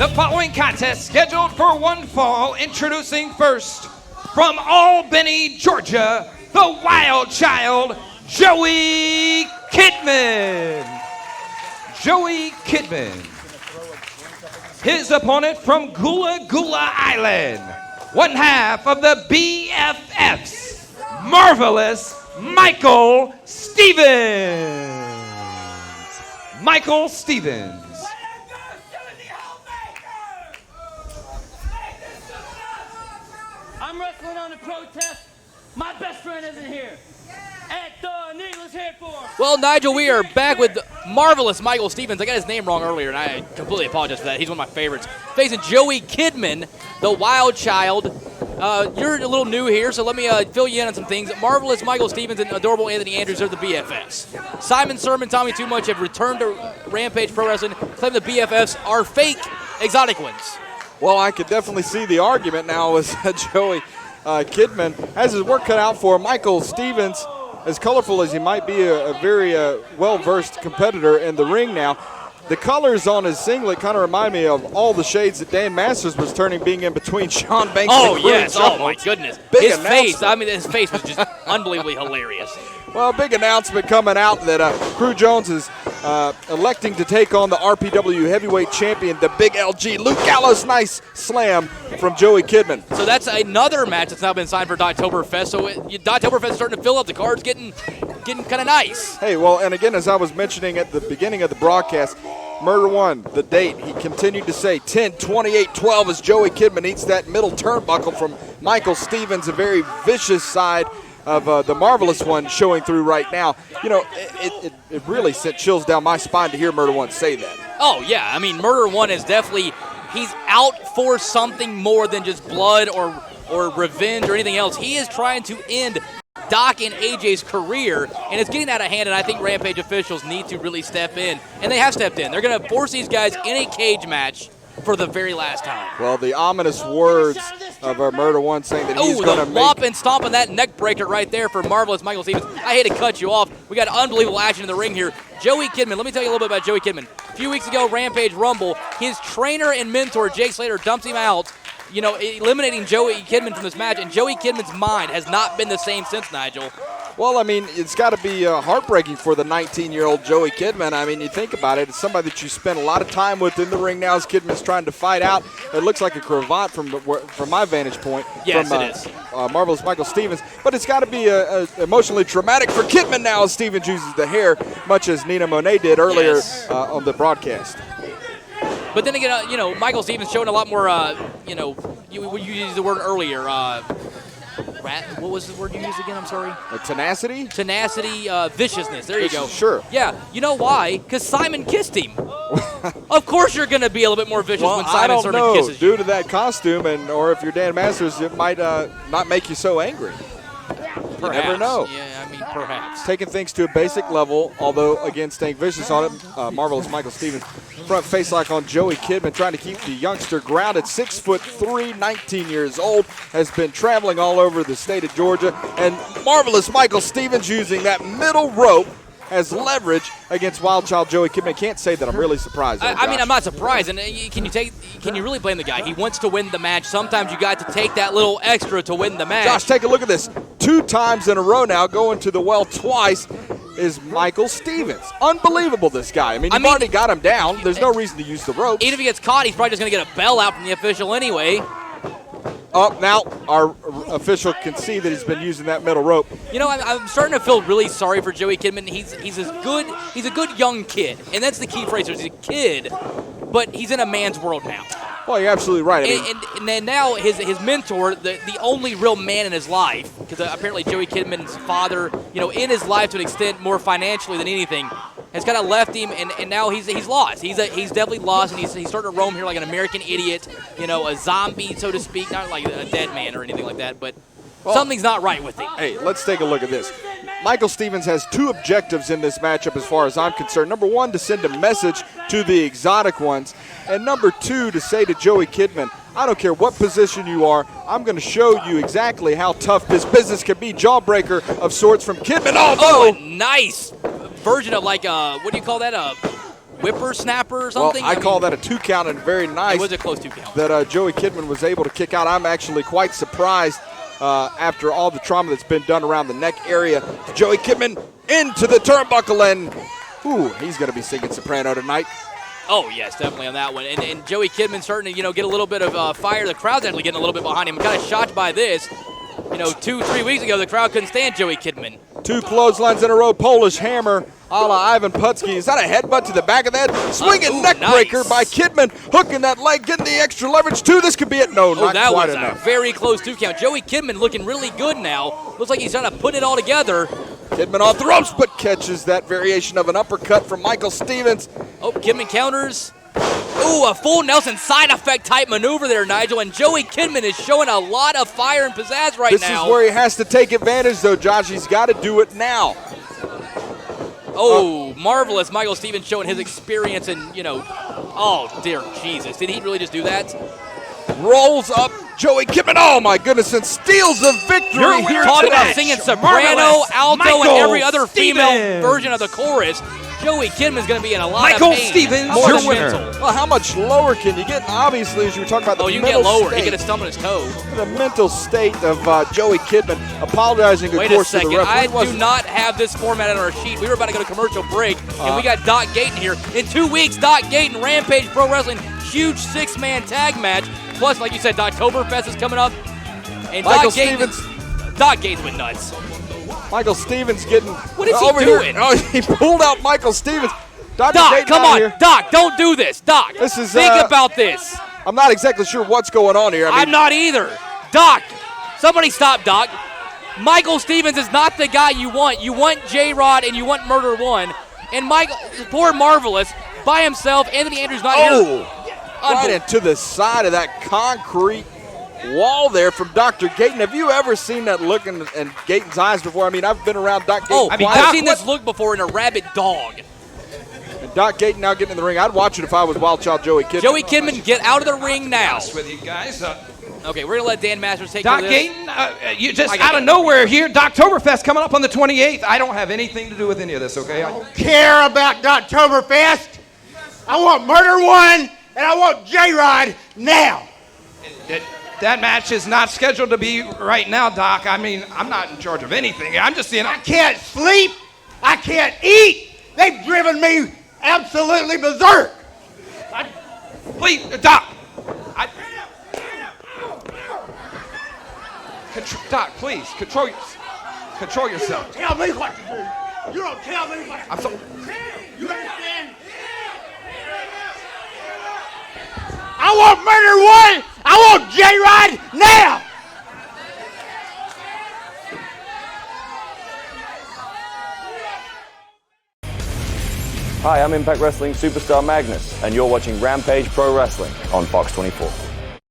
The following contest scheduled for one fall, introducing first from Albany, Georgia, the Wild Child, Joey Kidman. Joey Kidman. His opponent from Gula Gula Island, one half of the BFFs, Marvelous Michael Stevens. Michael Stevens. I'm wrestling on a protest. My best friend isn't here. At the Needless here for. Well, Nigel, we are back with Marvelous Michael Stevens. I got his name wrong earlier, and I completely apologize for that. He's one of my favorites. Facing Joey Kidman, the Wild Child. You're a little new here, so let me fill you in on some things. Marvelous Michael Stevens and Adorable Anthony Andrews are the BFFs. Simon Sermon, Tommy Too Much have returned to Rampage Pro Wrestling, claim the BFFs are fake exotic ones. Well, I could definitely see the argument now as Joey Kidman has his work cut out for him. Michael Stevens, as colorful as he might be, a very well-versed competitor in the ring now. The colors on his singlet kind of remind me of all the shades that Dan Masters was turning, being in between Shawn Banks and Crew yes. Jones. Oh, my goodness. Big His face was just unbelievably hilarious. Well, big announcement coming out that Crew Jones is electing to take on the RPW heavyweight champion, the Big LG. Luke Gallows, nice slam from Joey Kidman. So that's another match that's now been signed for Dottoberfest. So Dottoberfest is starting to fill up. The card's getting kind of nice. Hey, well, and again, as I was mentioning at the beginning of the broadcast, Murder One, the date, he continued to say 10-28-12 as Joey Kidman eats that middle turnbuckle from Michael Stevens, a very vicious side of the Marvelous One showing through right now. You know, it really sent chills down my spine to hear Murder One say that. Oh, yeah. I mean, Murder One is definitely, he's out for something more than just blood or revenge or anything else. He is trying to end Doc and AJ's career, and it's getting out of hand, and I think Rampage officials need to really step in, and they have stepped in. They're going to force these guys in a cage match for the very last time. Well, the ominous words of our Murder One saying that he's going to make... whop and stomp on that neck breaker right there for Marvelous Michael Stevens. I hate to cut you off. We got unbelievable action in the ring here. Joey Kidman, let me tell you a little bit about Joey Kidman. A few weeks ago, Rampage Rumble, his trainer and mentor, Jake Slater, dumps him out, you know, eliminating Joey Kidman from this match, and Joey Kidman's mind has not been the same since, Nigel. Well, I mean, it's got to be heartbreaking for the 19-year-old Joey Kidman. I mean, you think about it, it's somebody that you spend a lot of time with in the ring now as Kidman's trying to fight out. It looks like a cravat from my vantage point. Yes, from, it is. Marvelous Michael Stevens. But it's got to be emotionally traumatic for Kidman now as Stevens uses the hair, much as Nina Monet did earlier on the broadcast. But then again, you know, Michael Stevens showing a lot more, you know, you used the word earlier, what was the word you used again? I'm sorry. Tenacity? Tenacity, viciousness. There you go. Sure. Yeah. You know why? Because Simon kissed him. Of course you're going to be a little bit more vicious when Simon sort of kisses you. Due to that costume, or if you're Dan Masters, it might not make you so angry. Perhaps. You never know. Yeah, I mean, perhaps. Taking things to a basic level, although, again, staying vicious on it. Marvelous Michael Stevens. Front face lock on Joey Kidman, trying to keep the youngster grounded. 6'3", 19 years old, has been traveling all over the state of Georgia. And Marvelous Michael Stevens using that middle rope as leverage against Wild Child Joey Kidman. Can't say that I'm really surprised. I mean, I'm not surprised. And can you really blame the guy? He wants to win the match. Sometimes you got to take that little extra to win the match. Josh, take a look at this. 2 times in a row now, going to the well twice, is Michael Stevens. Unbelievable, this guy. I mean, you've already got him down. There's no reason to use the ropes. Even if he gets caught, he's probably just going to get a bell out from the official anyway. Now our official can see that he's been using that middle rope. You know, I'm starting to feel really sorry for Joey Kidman. He's a good young kid, and that's the key phrase. He's a kid, but he's in a man's world now. Well, you're absolutely right. I mean, and then now his mentor, the only real man in his life, because apparently Joey Kidman's father, you know, in his life to an extent more financially than anything, has kind of left him, and now he's lost. He's definitely lost, and he's starting to roam here like an American idiot, you know, a zombie, so to speak, not like a dead man or anything like that, but something's not right with him. Hey, let's take a look at this. Michael Stevens has 2 objectives in this matchup as far as I'm concerned. Number 1, to send a message to the exotic ones, and number 2, to say to Joey Kidman, I don't care what position you are, I'm going to show you exactly how tough this business can be. Jawbreaker of sorts from Kidman. Oh, nice version of like, what do you call that? whippersnapper or something? Well, I call that a 2 count, and very nice. It was a close 2 count. That Joey Kidman was able to kick out. I'm actually quite surprised after all the trauma that's been done around the neck area. Joey Kidman into the turnbuckle, and he's going to be singing soprano tonight. Oh, yes, definitely on that one. And Joey Kidman starting to, get a little bit of fire. The crowd's actually getting a little bit behind him. Kind of shocked by this. 2-3 weeks ago, the crowd couldn't stand Joey Kidman. 2 clotheslines in a row, Polish hammer, a la Ivan Putski. Is that a headbutt to the back of that? Swinging neck breaker by Kidman, hooking that leg, getting the extra leverage. 2, this could be it. No, not that quite was enough. A very close 2 count. Joey Kidman looking really good now. Looks like he's trying to put it all together. Kidman off the ropes, but catches that variation of an uppercut from Michael Stevens. Oh, Kidman counters. Ooh, a full Nelson side effect type maneuver there, Nigel. And Joey Kidman is showing a lot of fire and pizzazz right now. This is where he has to take advantage, though, Josh. He's got to do it now. Oh, marvelous. Michael Stevens showing his experience and, oh, dear Jesus. Did he really just do that? Rolls up Joey Kidman. Oh, my goodness, and steals the victory here Talk today. about singing soprano, alto, and every other female version of the chorus. Joey Kidman's going to be in a lot of pain. Michael Stevens, More your than winner. mental. Well, how much lower can you get? Obviously, as you were talking about the you mental can get lower. state. He could have stumped on his toe. The mental state of Joey Kidman, apologizing, of Wait a course, to second. the referee. I do not have this format on our sheet. We were about to go to commercial break, and we got Doc Gayton here. In 2 weeks, Doc Gayton, Rampage Pro Wrestling, huge 6-man tag match. Plus, like you said, Doctoberfest is coming up. And Michael Doc Gayton's went nuts. Michael Stevens getting What is he over doing? here. Oh, he pulled out Michael Stevens. Doc, Gayton come out on. here. Doc, don't do this. Doc, This is, think about this. I'm not exactly sure what's going on here. I'm not either. Doc, somebody stop, Doc. Michael Stevens is not the guy you want. You want J-Rod and you want Murder One. And Michael, poor Marvelous, by himself. Anthony Andrews not here. Right into the side of that concrete wall there from Dr. Gayton. Have you ever seen that look in Gayton's eyes before? I mean, I've been around Doc Gayton. I've seen this look before in a rabid dog. And Doc Gayton now getting in the ring. I'd watch it if I was Wild Child Joey Kidman. Joey Kidman, get out of the ring now. With you guys. Okay, we're going to let Dan Masters take care Doc of this. Gayton, you just out of nowhere here. Doctoberfest coming up on the 28th. I don't have anything to do with any of this, okay? I don't care about Doctoberfest. I want Murder One, and I want J-Rod now. That match is not scheduled to be right now, Doc. I mean, I'm not in charge of anything. I'm just saying. I can't sleep. I can't eat. They've driven me absolutely berserk. Please, Doc. Doc, please, control yourself. Tell me what to do. You don't tell me what to I'm do. so. You understand? I want Murder One. I want J-Rod now. Hi, I'm Impact Wrestling superstar Magnus, and you're watching Rampage Pro Wrestling on Fox 24.